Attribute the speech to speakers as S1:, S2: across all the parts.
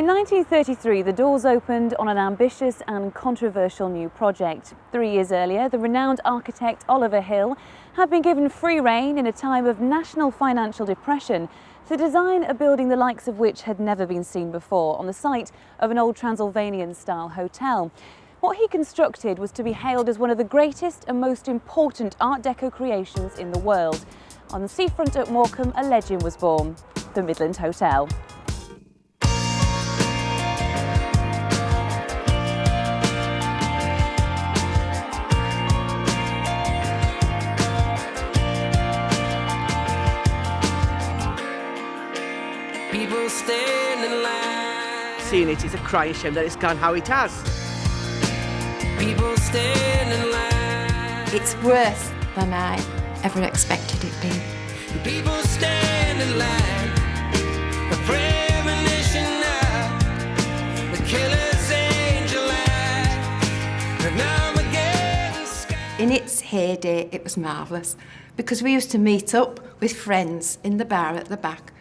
S1: In 1933, the doors opened on an ambitious and controversial new project. 3 years earlier, the renowned architect Oliver Hill had been given free rein in a time of national financial depression to design a building the likes of which had never been seen before on the site of an old Transylvanian-style hotel. What he constructed was to be hailed as one of the greatest and most important Art Deco creations in the world. On the seafront at Morecambe, a legend was born, the Midland Hotel.
S2: People stand in line. Seeing it is a crying shame that it's gone how it has. People stand in line.
S3: It's worse than I ever expected it being.
S2: People stand in line. A premonition now. The killer's angel eye. But now I'm again.
S3: In its heyday, it was marvellous because we used to meet up with friends in the bar at the back.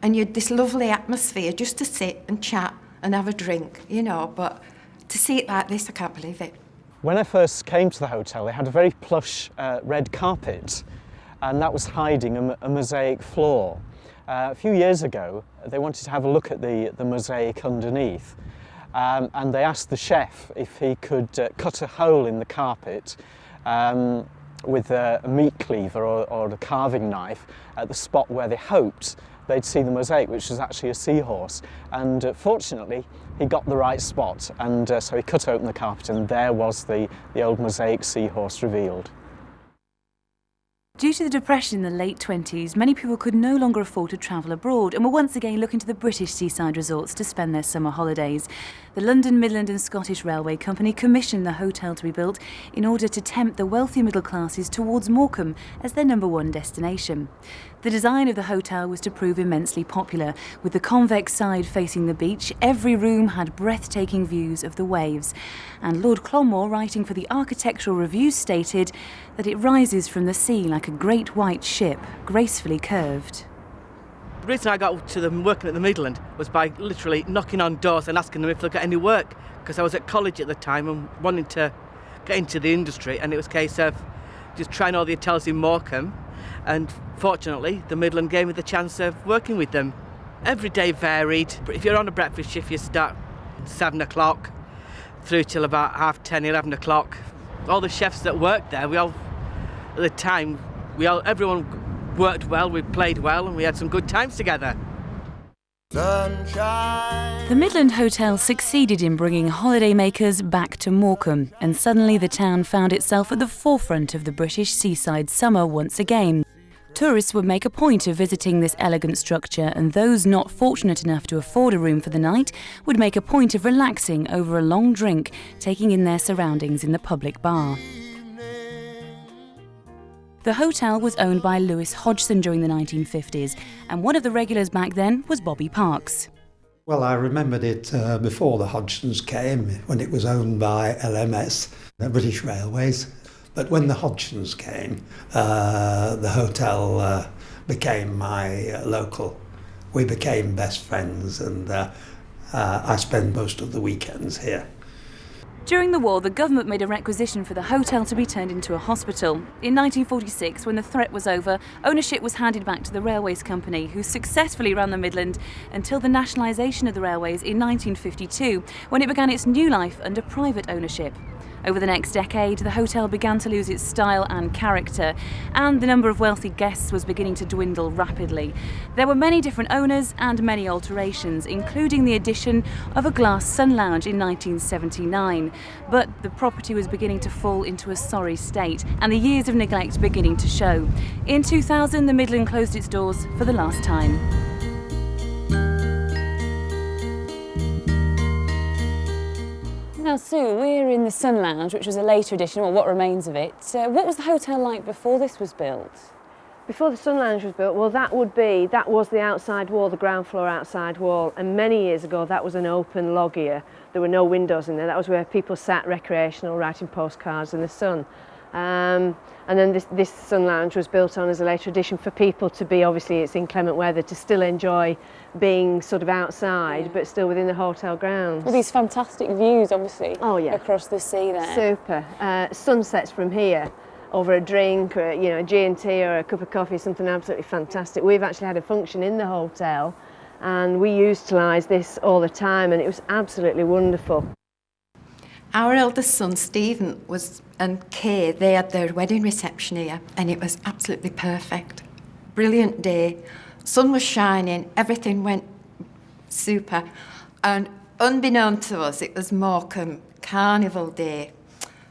S3: And you had this lovely atmosphere just to sit and chat and have a drink, you know, but to see it like this, I can't believe it.
S4: When I first came to the hotel, they had a very plush red carpet, and that was hiding a mosaic floor. A few years ago, they wanted to have a look at the mosaic underneath, and they asked the chef if he could cut a hole in the carpet with a meat cleaver or a carving knife at the spot where they hoped they'd see the mosaic, which was actually a seahorse. And fortunately, he got the right spot, and so he cut open the carpet, and there was the old mosaic seahorse revealed.
S1: Due to the Depression in the late 20s, many people could no longer afford to travel abroad and were once again looking to the British seaside resorts to spend their summer holidays. The London, Midland and Scottish Railway Company commissioned the hotel to be built in order to tempt the wealthy middle classes towards Morecambe as their #1 destination. The design of the hotel was to prove immensely popular. With the convex side facing the beach, every room had breathtaking views of the waves. And Lord Clonmore, writing for the Architectural Review, stated that it rises from the sea like a great white ship, gracefully curved.
S2: The reason I got to them working at the Midland was by literally knocking on doors and asking them if they got any work, because I was at college at the time and wanting to get into the industry, and it was a case of just trying all the hotels in Morecambe, and fortunately the Midland gave me the chance of working with them. Every day varied. If you're on a breakfast shift, you start 7 o'clock through till about 10:30, 11 o'clock. All the chefs that worked there, at the time, everyone worked well, we played well, and we had some good times together.
S1: Sunshine. The Midland Hotel succeeded in bringing holidaymakers back to Morecambe, and suddenly the town found itself at the forefront of the British seaside summer once again. Tourists would make a point of visiting this elegant structure, and those not fortunate enough to afford a room for the night would make a point of relaxing over a long drink, taking in their surroundings in the public bar. The hotel was owned by Lewis Hodgson during the 1950s, and one of the regulars back then was Bobby Parks.
S5: Well, I remembered it before the Hodgsons came, when it was owned by LMS, the British Railways. But when the Hodgsons came, the hotel became my local. We became best friends, and I spend most of the weekends here.
S1: During the war, the government made a requisition for the hotel to be turned into a hospital. In 1946, when the threat was over, ownership was handed back to the Railways Company, who successfully ran the Midland until the nationalisation of the railways in 1952, when it began its new life under private ownership. Over the next decade, the hotel began to lose its style and character, and the number of wealthy guests was beginning to dwindle rapidly. There were many different owners and many alterations, including the addition of a glass sun lounge in 1979. But the property was beginning to fall into a sorry state, and the years of neglect beginning to show. In 2000, the Midland closed its doors for the last time. Now, Sue, we're in the Sun Lounge, which was a later addition, or what remains of it. What was the hotel like before this was built?
S6: Before the Sun Lounge was built, well, that was the outside wall, the ground floor outside wall, and many years ago that was an open loggia. There were no windows in there. That was where people sat recreational, writing postcards in the sun. And then this sun lounge was built on as a later addition for people to be, obviously it's inclement weather, to still enjoy being sort of outside, but still within the hotel grounds.
S1: With these fantastic views, obviously,
S6: oh, yeah,
S1: across the sea there.
S6: Super. Sunsets from here, over a drink, or a G&T or a cup of coffee, something absolutely fantastic. We've actually had a function in the hotel and we utilised this all the time, and it was absolutely wonderful.
S3: Our eldest son, Stephen, and Kay, they had their wedding reception here, and it was absolutely perfect. Brilliant day. Sun was shining, everything went super. And unbeknown to us, it was Morecambe Carnival Day.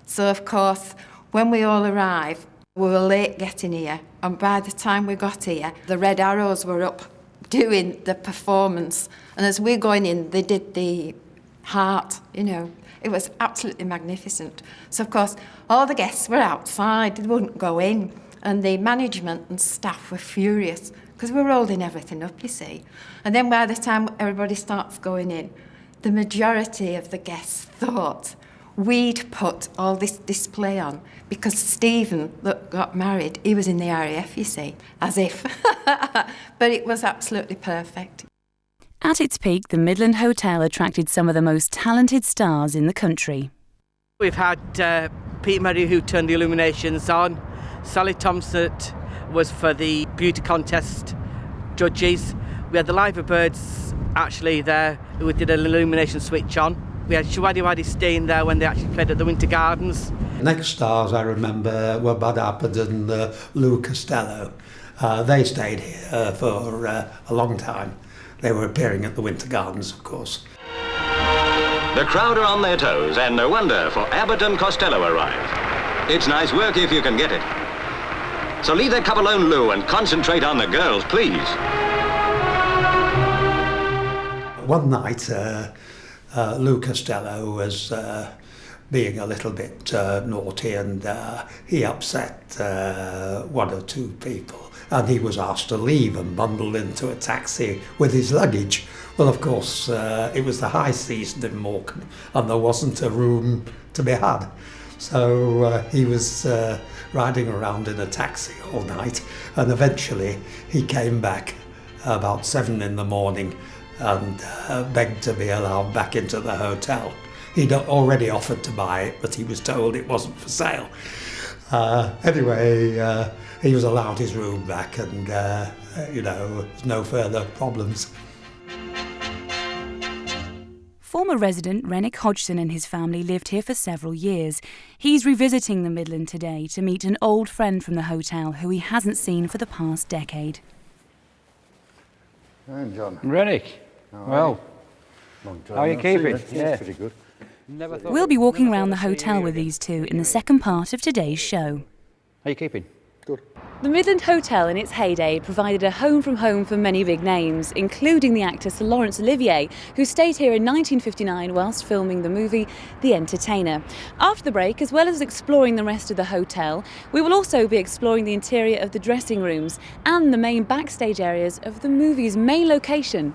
S3: So, of course, when we all arrived, we were late getting here, and by the time we got here, the Red Arrows were up doing the performance. And as we're going in, they did the heart, It was absolutely magnificent. So, of course, all the guests were outside, they wouldn't go in. And the management and staff were furious because we were holding everything up, you see. And then by the time everybody starts going in, the majority of the guests thought we'd put all this display on because Stephen, that got married, he was in the RAF, you see, as if. But it was absolutely perfect.
S1: At its peak, the Midland Hotel attracted some of the most talented stars in the country.
S2: We've had Pete Murray, who turned the illuminations on. Sally Thompson was for the beauty contest judges. We had the Liver Birds actually there, who did an illumination switch on. We had Shawadi Wadi staying there when they actually played at the Winter Gardens.
S5: Next stars I remember were Bud Appard and Lou Costello. They stayed here for a long time. They were appearing at the Winter Gardens, of course.
S7: The crowd are on their toes, and no wonder, for Abbott and Costello arrive. It's nice work if you can get it. So leave that cup alone, Lou, and concentrate on the girls, please.
S5: One night, Lou Costello was being a little bit naughty, and he upset one or two people. And he was asked to leave and bundled into a taxi with his luggage. Well, of course, it was the high season in Morecambe, and there wasn't a room to be had. So he was riding around in a taxi all night, and eventually he came back about 7 in the morning and begged to be allowed back into the hotel. He'd already offered to buy it, but he was told it wasn't for sale. Anyway, he was allowed his room back, and no further problems.
S1: Former resident Rennick Hodgson and his family lived here for several years. He's revisiting the Midland today to meet an old friend from the hotel who he hasn't seen for the past decade.
S8: Hi, John.
S9: Rennick. Well, how are you keeping?
S8: Yeah, pretty good.
S1: We'll be walking around the hotel with these two in the second part of today's show.
S9: How are you keeping?
S8: Good.
S1: The Midland Hotel in its heyday provided a home from home for many big names, including the actor Sir Laurence Olivier, who stayed here in 1959 whilst filming the movie The Entertainer. After the break, as well as exploring the rest of the hotel, we will also be exploring the interior of the dressing rooms and the main backstage areas of the movie's main location,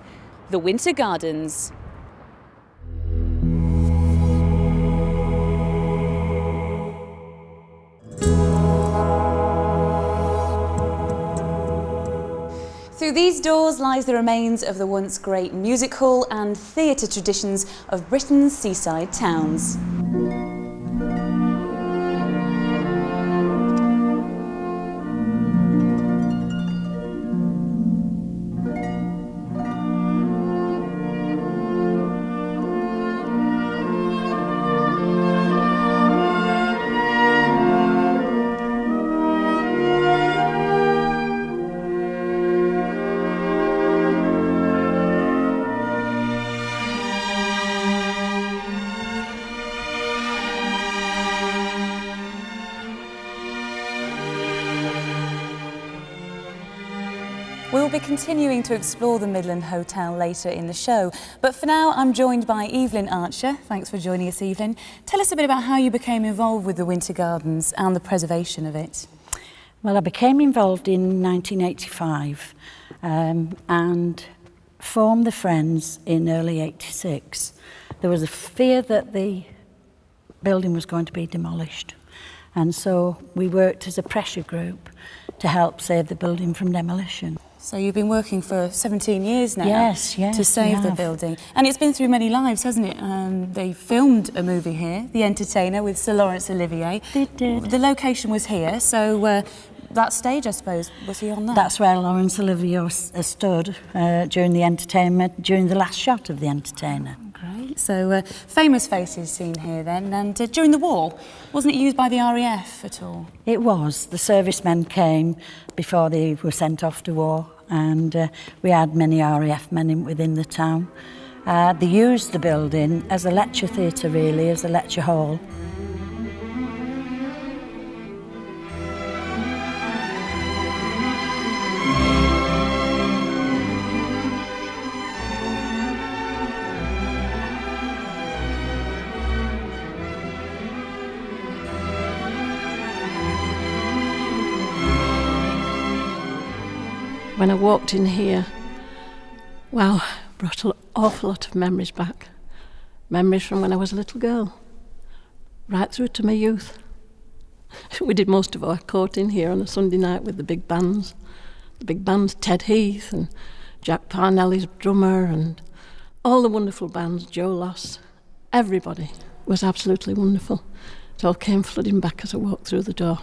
S1: the Winter Gardens. Through these doors lies the remains of the once great music hall and theatre traditions of Britain's seaside towns. We'll be continuing to explore the Midland Hotel later in the show, but for now I'm joined by Evelyn Archer. Thanks for joining us, Evelyn. Tell us a bit about how you became involved with the Winter Gardens and the preservation of it.
S10: Well, I became involved in 1985 and formed the Friends in early '86. There was a fear that the building was going to be demolished, And so we worked as a pressure group to help save the building from demolition.
S1: So you've been working for 17 years now
S10: Yes,
S1: to save the building. And it's been through many lives, hasn't it? They filmed a movie here, The Entertainer, with Sir Laurence Olivier.
S10: They did.
S1: The location was here, so that stage, I suppose, was he on there?
S10: That's where Laurence Olivier stood during The Entertainer, during the last shot of The Entertainer.
S1: Great. So famous faces seen here then. And during the war, wasn't it used by the RAF at all?
S10: It was. The servicemen came before they were sent off to war, and we had many RAF men within the town. They used the building as a lecture theatre, really, as a lecture hall.
S8: When I walked in here, wow, brought an awful lot of memories back. Memories from when I was a little girl, right through to my youth. We did most of our courting here on a Sunday night with the big bands. The big bands, Ted Heath and Jack Parnelly's drummer, and all the wonderful bands, Joe Loss. Everybody was absolutely wonderful. It all came flooding back as I walked through the door.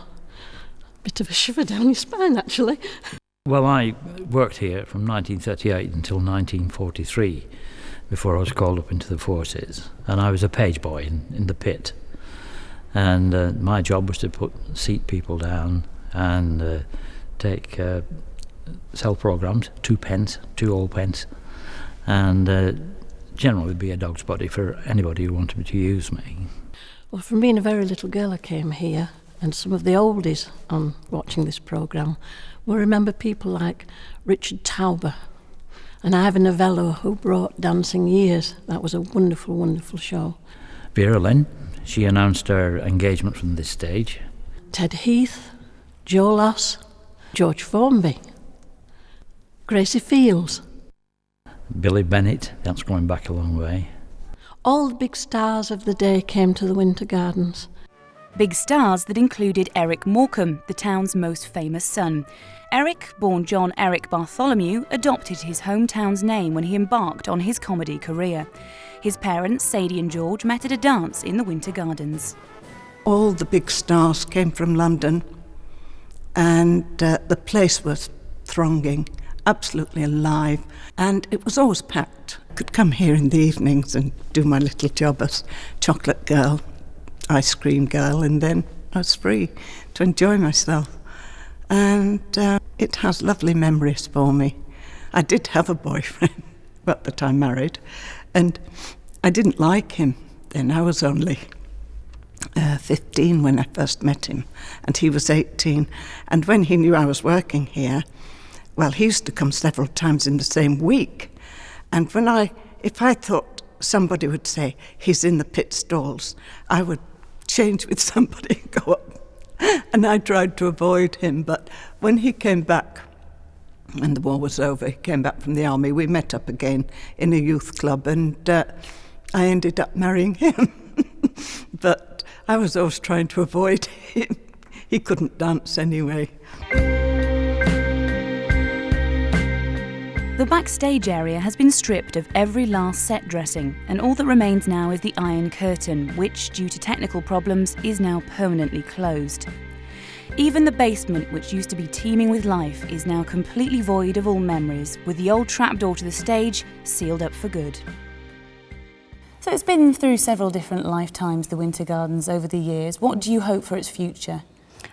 S8: Bit of a shiver down your spine, actually.
S9: Well, I worked here from 1938 until 1943 before I was called up into the forces, and I was a page boy in the pit, and my job was to seat people down and sell programmes, 2 pence, 2 old pence, and generally be a dog's body for anybody who wanted to use me.
S8: Well, from being a very little girl I came here, and some of the oldies on watching this programme will remember people like Richard Tauber and Ivan Novello, who brought Dancing Years. That was a wonderful, wonderful show.
S9: Vera Lynn, she announced her engagement from this stage.
S8: Ted Heath, Joe Loss, George Formby, Gracie Fields.
S9: Billy Bennett, that's going back a long way.
S8: All the big stars of the day came to the Winter Gardens.
S1: Big stars that included Eric Morecambe, the town's most famous son. Eric, born John Eric Bartholomew, adopted his hometown's name when he embarked on his comedy career. His parents, Sadie and George, met at a dance in the Winter Gardens.
S11: All the big stars came from London, and the place was thronging, absolutely alive, and it was always packed. I could come here in the evenings and do my little job as chocolate girl, ice cream girl, and then I was free to enjoy myself. And it has lovely memories for me. I did have a boyfriend, at the time married, and I didn't like him then. I was only 15 when I first met him, and he was 18. And when he knew I was working here, well, he used to come several times in the same week. And if I thought somebody would say, he's in the pit stalls, I would change with somebody and go up. And I tried to avoid him, but when he came back, and the war was over, he came back from the army, we met up again in a youth club, and I ended up marrying him. But I was always trying to avoid him. He couldn't dance anyway.
S1: The backstage area has been stripped of every last set dressing, and all that remains now is the Iron Curtain, which, due to technical problems, is now permanently closed. Even the basement, which used to be teeming with life, is now completely void of all memories, with the old trapdoor to the stage sealed up for good. So it's been through several different lifetimes, the Winter Gardens, over the years. What do you hope for its future?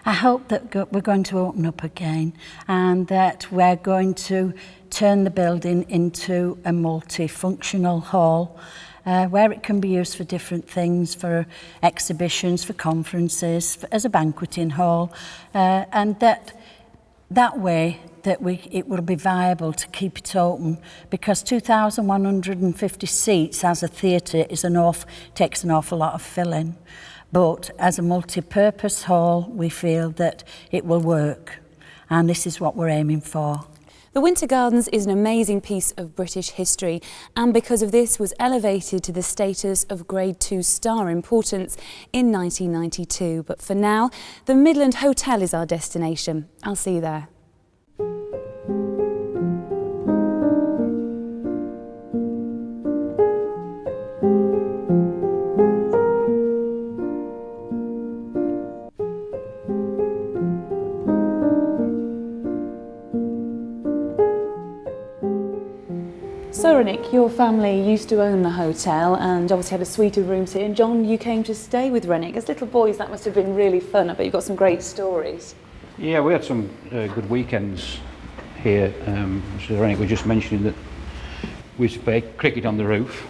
S10: I hope that we're going to open up again, and that we're going to turn the building into a multifunctional hall where it can be used for different things, for exhibitions, for conferences, as a banqueting hall, and that way it will be viable to keep it open, because 2,150 seats as a theatre takes an awful lot of filling. But as a multi-purpose hall, we feel that it will work, and this is what we're aiming for.
S1: The Winter Gardens is an amazing piece of British history, and because of this was elevated to the status of Grade 2 star importance in 1992. But for now, the Midland Hotel is our destination. I'll see you there. So Rennick, your family used to own the hotel and obviously had a suite of rooms here, and John, you came to stay with Rennick. As little boys, that must have been really fun. I bet you've got some great stories.
S12: Yeah, we had some good weekends here. So Rennick was just mentioning that we used to play cricket on the roof,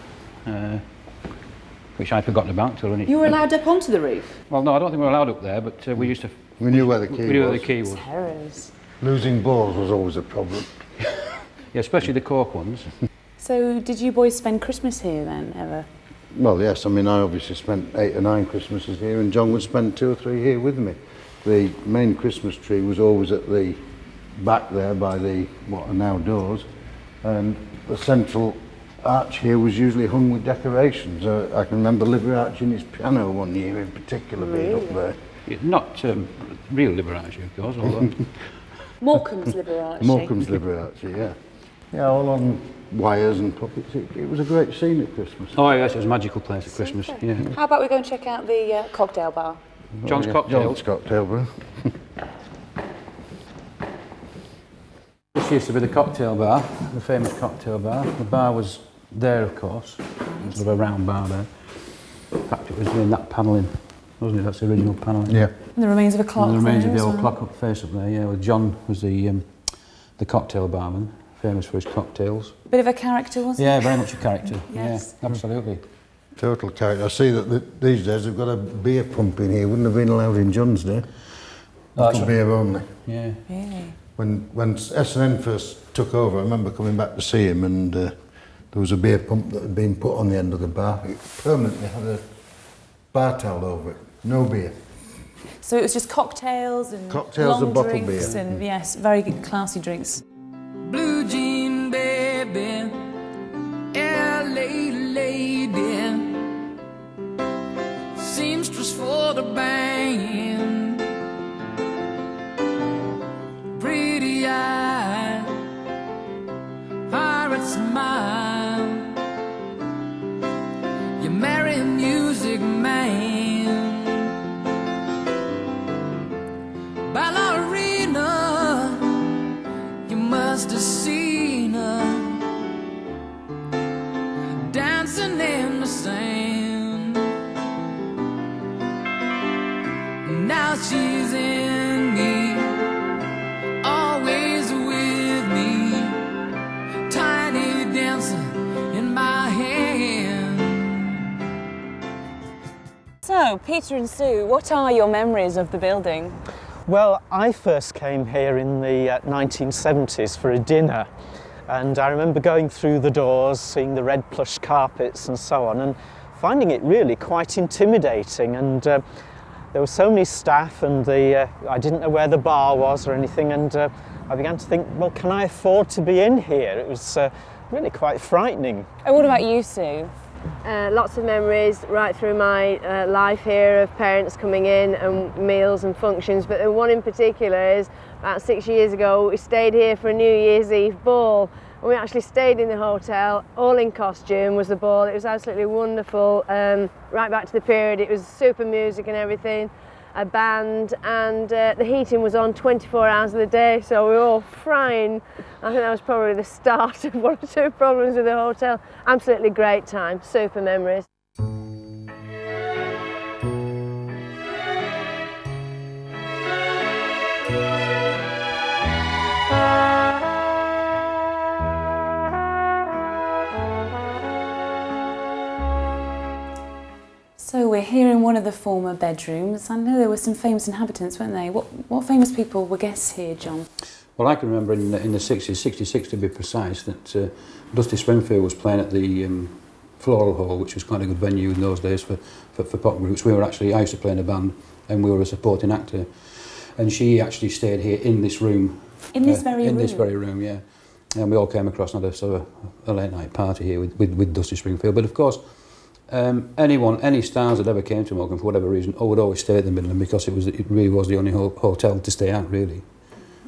S12: which I'd forgotten about till Rennick.
S1: You were allowed up onto the roof?
S12: Well, no, I don't think we were allowed up there, but we used to...
S13: We knew where the key was.
S12: We knew where the key was.
S1: Terrors.
S13: Losing balls was always a problem.
S12: Yeah, especially the cork ones.
S1: So did you boys spend Christmas here then, ever?
S13: Well, yes, I mean, I obviously spent 8 or 9 Christmases here, and John would spend 2 or 3 here with me. The main Christmas tree was always at the back there by the, what are now doors, and the central arch here was usually hung with decorations. I can remember Liberace his piano one year in particular being up there.
S12: Yeah, not real Liberace, of course, although...
S1: Morecambe's Liberace.
S13: Morecambe's Liberace, yeah. Yeah, all on wires and puppets. It was a great scene at Christmas.
S12: Oh yes, it was a magical place at Christmas, yeah.
S1: How about we go and check out the cocktail bar?
S12: John's Cocktails.
S13: John's Cocktail Bar.
S12: This used to be the cocktail bar, the famous cocktail bar. The bar was there, of course. It was sort of a round bar there. In fact, it was in that panelling, wasn't it? That's the original panelling.
S13: Yeah.
S1: And the remains of a clock.
S12: And the remains of the old
S1: well.
S12: clock up face up there, yeah. Well, John was the cocktail barman, famous for his cocktails.
S1: Bit of a character, wasn't
S12: Yeah, very much a character.
S1: Yes.
S12: Yeah, absolutely.
S13: Total character. I see that these days they've got a beer pump in here. Wouldn't have been allowed in John's day.
S12: That's
S13: beer only.
S12: Yeah.
S1: Really?
S13: When S&N first took over, I remember coming back to see him, and there was a beer pump that had been put on the end of the bar. It permanently had a bar towel over it. No beer.
S1: So it was just cocktails and
S13: bottled
S1: drinks
S13: beer.
S1: and yes, very good, classy drinks.
S14: Blue jean baby, LA lady, seamstress for the band, pretty eye, pirate smile, you marry a music man. Ballerina, you must have seen her dancing in the sand. Now she's in me, always with me, tiny dancer in my hand.
S1: So, Peter and Sue, what are your memories of the building?
S4: Well, I first came here in the 1970s for a dinner, and I remember going through the doors, seeing the red plush carpets and so on, and finding it really quite intimidating. And there were so many staff, and I didn't know where the bar was or anything, and I began to think, well, can I afford to be in here? It was really quite frightening.
S1: And what about you, Sue?
S6: Lots of memories right through my life here of parents coming in and meals and functions, but the one in particular is about 6 years ago we stayed here for a New Year's Eve ball, and we actually stayed in the hotel, all in costume was the ball. It was absolutely wonderful, right back to the period. It was super music and everything, a band, and the heating was on 24 hours of the day, so we were all frying. I think that was probably the start of 1 or 2 problems with the hotel. Absolutely great time, super memories.
S1: So we're here in one of the former bedrooms. I know there were some famous inhabitants, weren't they? What famous people were guests here, John?
S12: Well, I can remember in the 60s, 66 to be precise, that Dusty Springfield was playing at the Floral Hall, which was quite a good venue in those days for pop groups. I used to play in a band, and we were a supporting actor. And she actually stayed here in this room
S1: In this very room?
S12: In this very room, yeah. And we all came across another sort of a late night party here with Dusty Springfield. But of course, any stars that ever came to Morecambe for whatever reason, would always stay at the Midland because it really was the only hotel to stay at, really.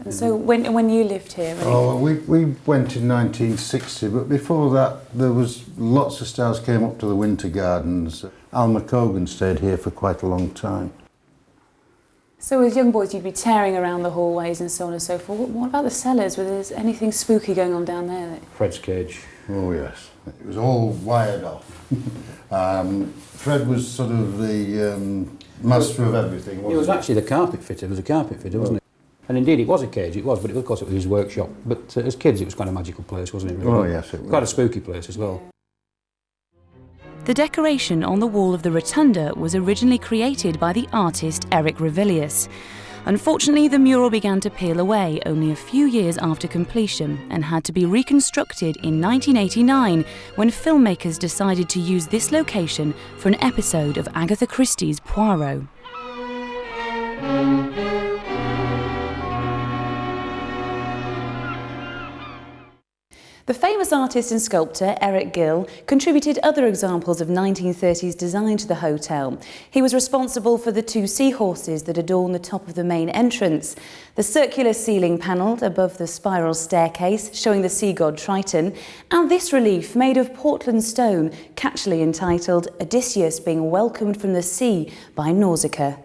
S1: And so when you lived here?
S13: We went in 1960, but before that there was lots of stars came up to the Winter Gardens. Alma Cogan stayed here for quite a long time.
S1: So as young boys you'd be tearing around the hallways and so on and so forth. What about the cellars? Was there anything spooky going on down there?
S12: Fred's cage.
S13: Oh yes, it was all wired off. Fred was sort of the master of everything, wasn't he?
S12: He was actually the carpet fitter. He was a carpet fitter, wasn't he? And indeed it was a cage, but of course it was his workshop. But as kids it was quite a magical place, wasn't it? Really?
S13: Oh yes, it was.
S12: Quite a spooky place as well.
S1: The decoration on the wall of the rotunda was originally created by the artist Eric Revilius. Unfortunately, the mural began to peel away only a few years after completion and had to be reconstructed in 1989 when filmmakers decided to use this location for an episode of Agatha Christie's Poirot. The famous artist and sculptor Eric Gill contributed other examples of 1930s design to the hotel. He was responsible for the two seahorses that adorn the top of the main entrance, the circular ceiling panelled above the spiral staircase showing the sea god Triton, and this relief made of Portland stone catchily entitled Odysseus being welcomed from the sea by Nausicaa.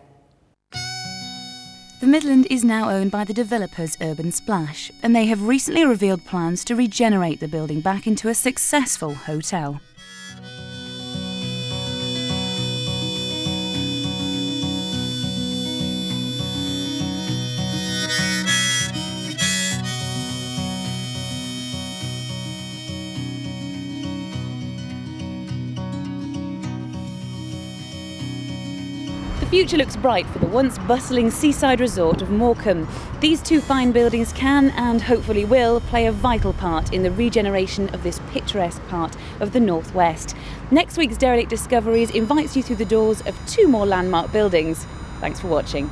S1: The Midland is now owned by the developers Urban Splash, and they have recently revealed plans to regenerate the building back into a successful hotel. The future looks bright for the once bustling seaside resort of Morecambe. These two fine buildings can, and hopefully will, play a vital part in the regeneration of this picturesque part of the North West. Next week's Derelict Discoveries invites you through the doors of two more landmark buildings. Thanks for watching.